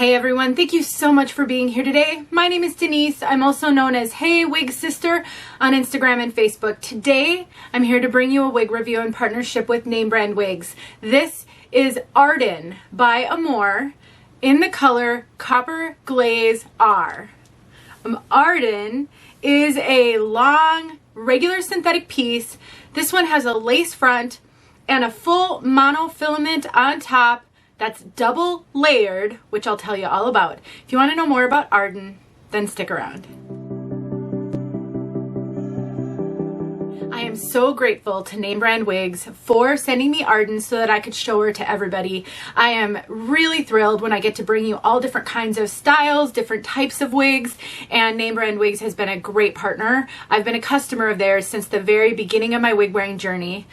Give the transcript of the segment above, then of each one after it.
Hey everyone, thank you so much for being here today. My name is Denise. I'm also known as heywigsister on Instagram and Facebook. Today, I'm here to bring you a wig review in partnership with name brand wigs. This is Arden by Amore in the color Copper Glaze R. Arden is a long, regular synthetic piece. This one has a lace front and a full monofilament on top that's double layered, which I'll tell you all about. If you want to know more about Arden, then stick around. I am so grateful to Name Brand Wigs for sending me Arden so that I could show her to everybody. I am really thrilled when I get to bring you all different kinds of styles, different types of wigs, and Name Brand Wigs has been a great partner. I've been a customer of theirs since the very beginning of my wig wearing journey,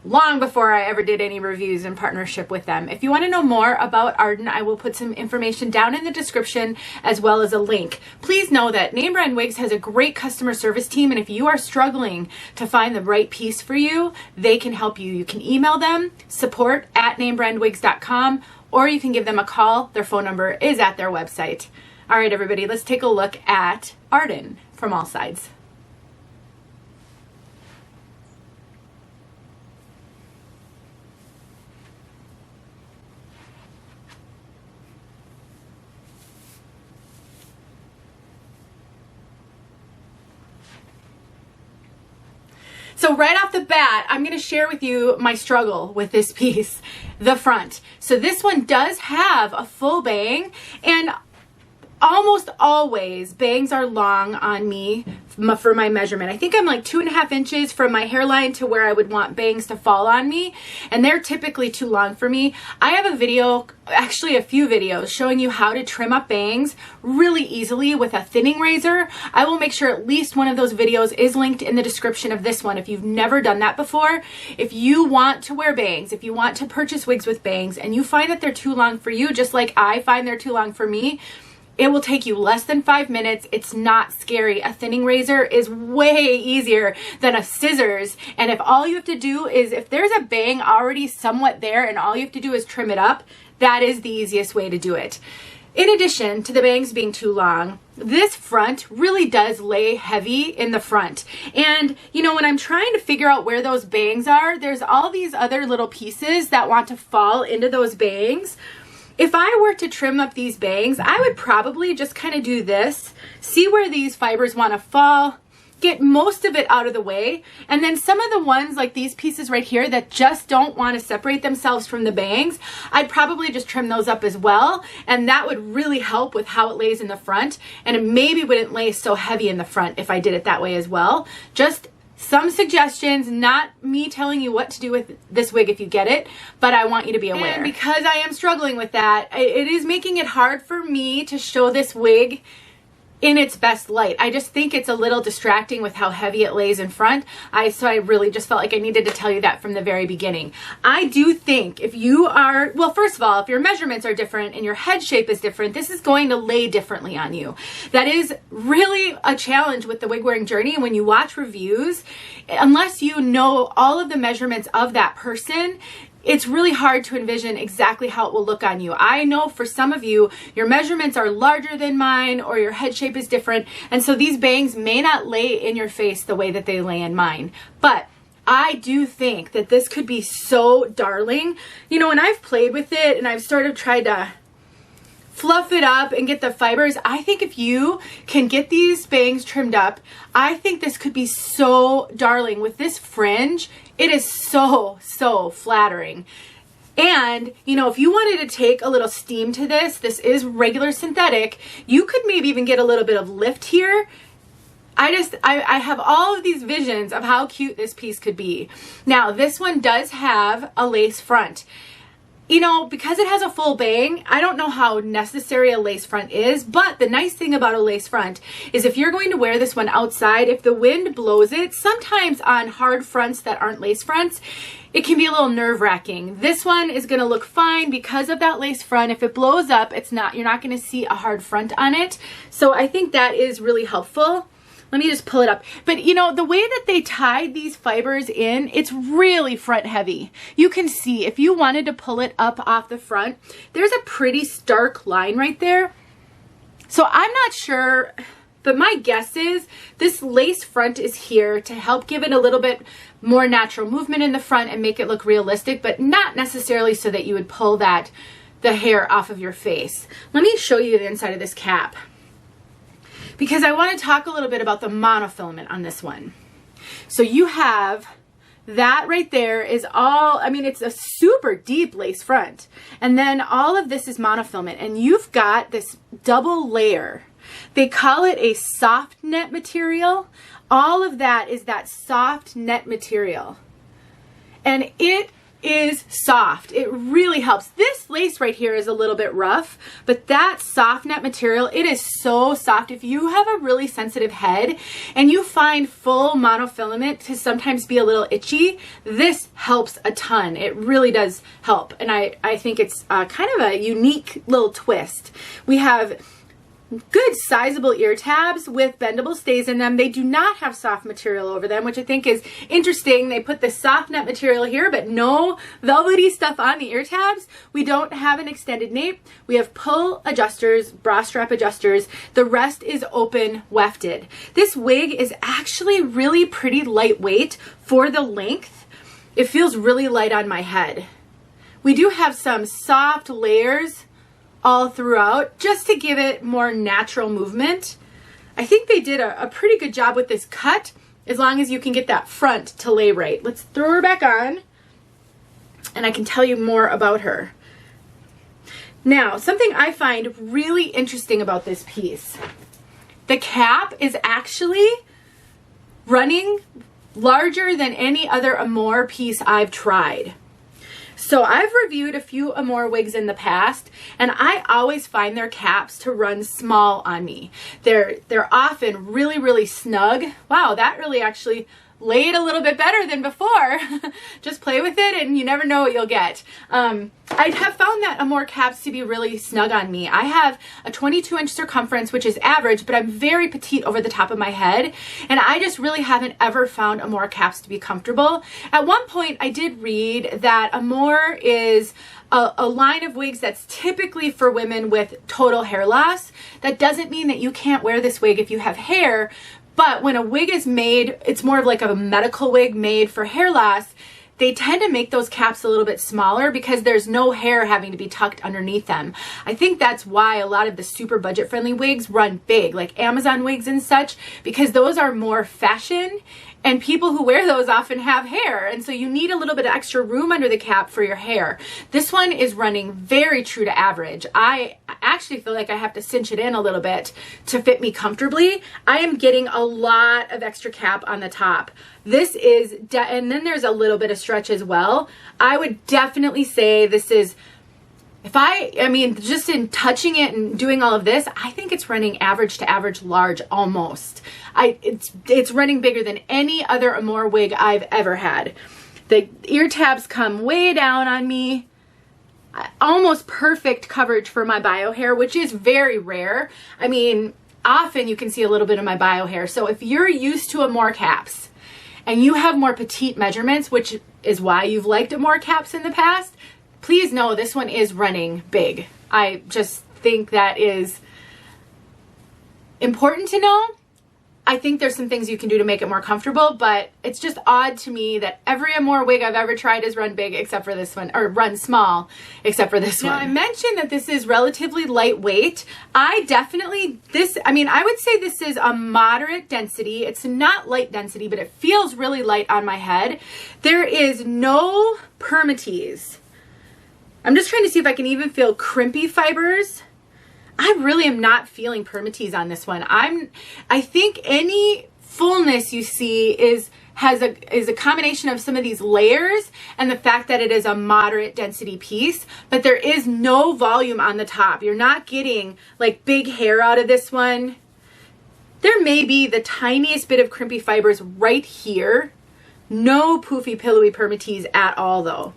long before I ever did any reviews in partnership with them. If you want to know more about Arden, I will put some information down in the description as well as a link. Please know that Name Brand Wigs has a great customer service team, and if you are struggling to find the right piece for you, they can help you. You can email them, support@namebrandwigs.com, or you can give them a call. Their phone number is at their website. All right, everybody, let's take a look at Arden from all sides. So right off the bat, I'm going to share with you my struggle with this piece, the front. So this one does have a full bang, and almost always bangs are long on me for my measurement. I think I'm like 2.5 inches from my hairline to where I would want bangs to fall on me, and they're typically too long for me. I have a video, actually a few videos, showing you how to trim up bangs really easily with a thinning razor. I will make sure at least one of those videos is linked in the description of this one if you've never done that before. If you want to wear bangs, if you want to purchase wigs with bangs and you find that they're too long for you, just like I find they're too long for me, it will take you less than 5 minutes. It's not scary. A thinning razor is way easier than a scissors. And if all you have to do is, if there's a bang already somewhat there and all you have to do is trim it up, that is the easiest way to do it. In addition to the bangs being too long, this front really does lay heavy in the front. And you know, when I'm trying to figure out where those bangs are, there's all these other little pieces that want to fall into those bangs. If I were to trim up these bangs, I would probably just kind of do this, see where these fibers want to fall, get most of it out of the way, and then some of the ones like these pieces right here that just don't want to separate themselves from the bangs, I'd probably just trim those up as well, and that would really help with how it lays in the front, and it maybe wouldn't lay so heavy in the front if I did it that way as well. Just some suggestions, not me telling you what to do with this wig if you get it, but I want you to be aware. And because I am struggling with that, it is making it hard for me to show this wig in its best light. I just think it's a little distracting with how heavy it lays in front. So I really just felt like I needed to tell you that from the very beginning. I do think if you are, well, first of all, if your measurements are different and your head shape is different, this is going to lay differently on you. That is really a challenge with the wig wearing journey. And when you watch reviews, unless you know all of the measurements of that person, it's really hard to envision exactly how it will look on you. I know for some of you, your measurements are larger than mine or your head shape is different. And so these bangs may not lay in your face the way that they lay in mine. But I do think that this could be so darling. You know, when I've played with it and I've sort of tried to fluff it up and get the fibers, I think if you can get these bangs trimmed up, I think this could be so darling. With this fringe, it is so flattering. And, you know, if you wanted to take a little steam to this is regular synthetic, you could maybe even get a little bit of lift here. I have all of these visions of how cute this piece could be. Now, this one does have a lace front. You know, because it has a full bang, I don't know how necessary a lace front is, but the nice thing about a lace front is if you're going to wear this one outside, if the wind blows it, sometimes on hard fronts that aren't lace fronts, it can be a little nerve-wracking. This one is going to look fine because of that lace front. If it blows up, you're not going to see a hard front on it. So I think that is really helpful. Let me just pull it up. But you know, the way that they tied these fibers in, it's really front heavy. You can see if you wanted to pull it up off the front, there's a pretty stark line right there. So I'm not sure, but my guess is this lace front is here to help give it a little bit more natural movement in the front and make it look realistic, but not necessarily so that you would pull the hair off of your face. Let me show you the inside of this cap, because I want to talk a little bit about the monofilament on this one. So you have that right there is all, I mean, it's a super deep lace front. And then all of this is monofilament, and you've got this double layer. They call it a soft net material. All of that is that soft net material. And it is soft. It really helps. This lace right here is a little bit rough, but that soft net material, it is so soft. If you have a really sensitive head and you find full monofilament to sometimes be a little itchy, this helps a ton. It really does help. And I think it's kind of a unique little twist. We have good sizable ear tabs with bendable stays in them. They do not have soft material over them, which I think is interesting. They put the soft net material here, but no velvety stuff on the ear tabs. We don't have an extended nape. We have pull adjusters, bra strap adjusters. The rest is open wefted. This wig is actually really pretty lightweight for the length. It feels really light on my head. We do have some soft layers all throughout just to give it more natural movement. I think they did a pretty good job with this cut, as long as you can get that front to lay right. Let's throw her back on and I can tell you more about her. Now, something I find really interesting about this piece, the cap is actually running larger than any other Amore piece I've tried. So I've reviewed a few Amore wigs in the past, and I always find their caps to run small on me. They're often really, really snug. Wow, that really actually laid a little bit better than before. Just play with it and you never know what you'll get. I have found that Amore caps to be really snug on me. I have a 22-inch circumference, which is average, but I'm very petite over the top of my head, and I just really haven't ever found Amore caps to be comfortable. At one point, I did read that Amore is a line of wigs that's typically for women with total hair loss. That doesn't mean that you can't wear this wig if you have hair, but when a wig is made, it's more of like a medical wig made for hair loss, they tend to make those caps a little bit smaller because there's no hair having to be tucked underneath them. I think that's why a lot of the super budget friendly wigs run big, like Amazon wigs and such, because those are more fashion and people who wear those often have hair. And so you need a little bit of extra room under the cap for your hair. This one is running very true to average. I actually feel like I have to cinch it in a little bit to fit me comfortably. I am getting a lot of extra cap on the top. This is, and then there's a little bit of stretch as well. I would definitely say this is, I mean, just in touching it and doing all of this, I think it's running average to average large almost. It's running bigger than any other Amore wig I've ever had. The ear tabs come way down on me. Almost perfect coverage for my bio hair, which is very rare. I mean, often you can see a little bit of my bio hair. So if you're used to Amore caps and you have more petite measurements, which is why you've liked Amore caps in the past, please know this one is running big. I just think that is important to know. I think there's some things you can do to make it more comfortable, but it's just odd to me that every Amore wig I've ever tried has run big except for this one, or run small except for this one. Now, I mentioned that this is relatively lightweight. I would say this is a moderate density. It's not light density, but it feels really light on my head. There is no permatease. I'm just trying to see if I can even feel crimpy fibers. I really am not feeling permatease on this one. I think any fullness you see is a combination of some of these layers and the fact that it is a moderate density piece, but there is no volume on the top. You're not getting like big hair out of this one. There may be the tiniest bit of crimpy fibers right here. No poofy, pillowy permatease at all though.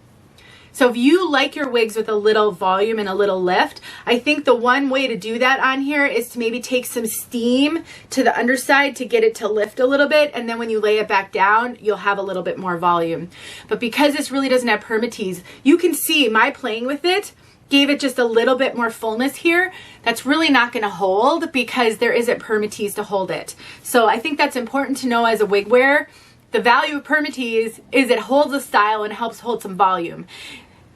So if you like your wigs with a little volume and a little lift, I think the one way to do that on here is to maybe take some steam to the underside to get it to lift a little bit. And then when you lay it back down, you'll have a little bit more volume. But because this really doesn't have permatease, you can see my playing with it gave it just a little bit more fullness here. That's really not going to hold because there isn't permatease to hold it. So I think that's important to know as a wig wearer. The value of permatease is it holds a style and helps hold some volume.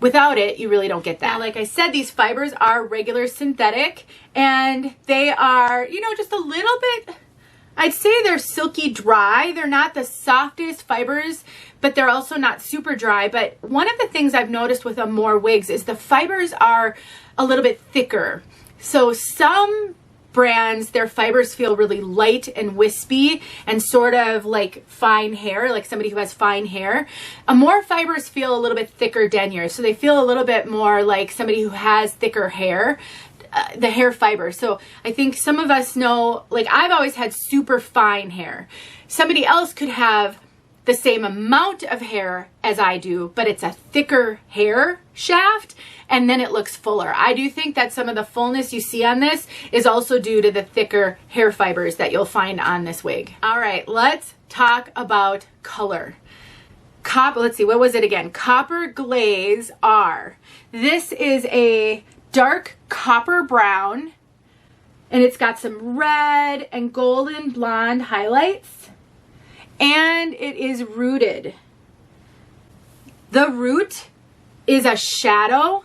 Without it, you really don't get that. Now, like I said, these fibers are regular synthetic and they are, you know, just a little bit, I'd say they're silky dry. They're not the softest fibers, but they're also not super dry. But one of the things I've noticed with Amore wigs is the fibers are a little bit thicker. So some brands, their fibers feel really light and wispy and sort of like fine hair, like somebody who has fine hair. Amore fibers feel a little bit thicker, denier, so they feel a little bit more like somebody who has thicker hair, the hair fiber. So I think some of us know, like I've always had super fine hair. Somebody else could have the same amount of hair as I do, but it's a thicker hair shaft and then it looks fuller. I do think that some of the fullness you see on this is also due to the thicker hair fibers that you'll find on this wig. All right, let's talk about color. Let's see, what was it again? Copper Glaze R. This is a dark copper brown and it's got some red and golden blonde highlights. And it is rooted. The root is a shadow.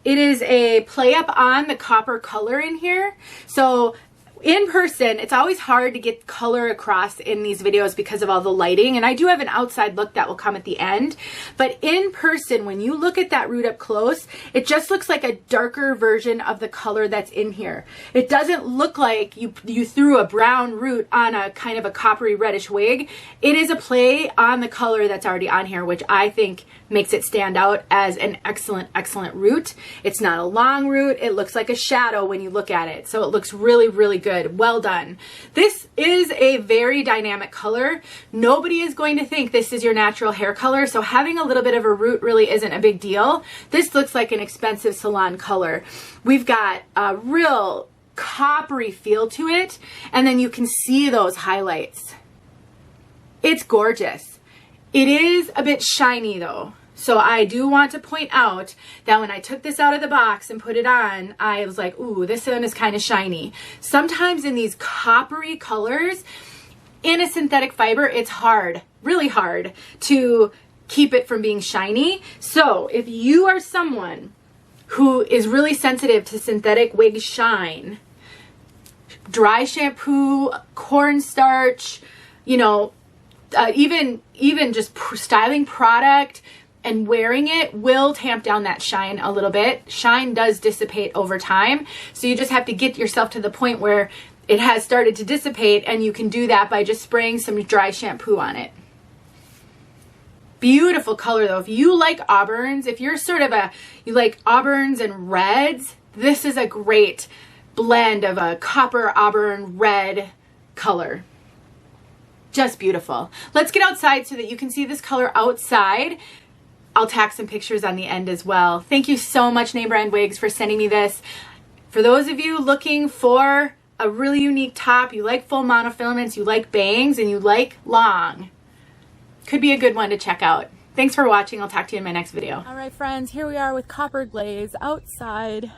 It is a play up on the copper color in here. So in person, it's always hard to get color across in these videos because of all the lighting. And I do have an outside look that will come at the end. But in person, when you look at that root up close, it just looks like a darker version of the color that's in here. It doesn't look like you threw a brown root on a kind of a coppery reddish wig. It is a play on the color that's already on here, which I think makes it stand out as an excellent, excellent root. It's not a long root. It looks like a shadow when you look at it. So it looks really, really good. Well done. This is a very dynamic color. Nobody is going to think this is your natural hair color. So having a little bit of a root really isn't a big deal. This looks like an expensive salon color. We've got a real coppery feel to it. And then you can see those highlights. It's gorgeous. It is a bit shiny though. So I do want to point out that when I took this out of the box and put it on, I was like, ooh, this one is kind of shiny. Sometimes in these coppery colors, in a synthetic fiber, it's hard, really hard to keep it from being shiny. So if you are someone who is really sensitive to synthetic wig shine, dry shampoo, cornstarch, you know, even just styling product and wearing it will tamp down that shine a little bit. Shine does dissipate over time. So you just have to get yourself to the point where it has started to dissipate, and you can do that by just spraying some dry shampoo on it. Beautiful color though. If you like auburns, if you're sort of you like auburns and reds, this is a great blend of a copper auburn red color. Just beautiful. Let's get outside so that you can see this color outside. I'll tack some pictures on the end as well. Thank you so much, Name Brand Wigs, for sending me this. For those of you looking for a really unique top, you like full monofilaments, you like bangs, and you like long, could be a good one to check out. Thanks for watching. I'll talk to you in my next video. All right, friends, here we are with Copper Glaze outside.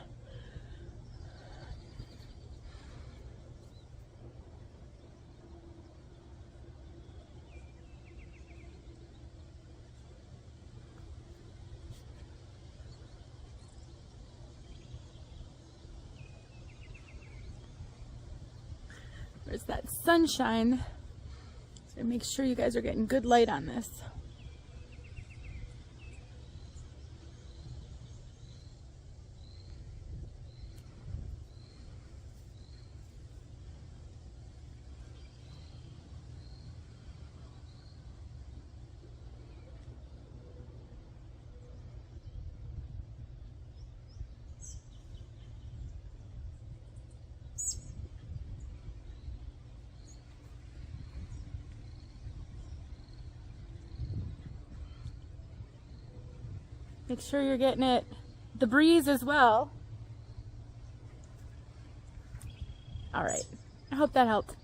There's that sunshine, so make sure you guys are getting good light on this. Make sure you're getting it, the breeze as well. All right, I hope that helped.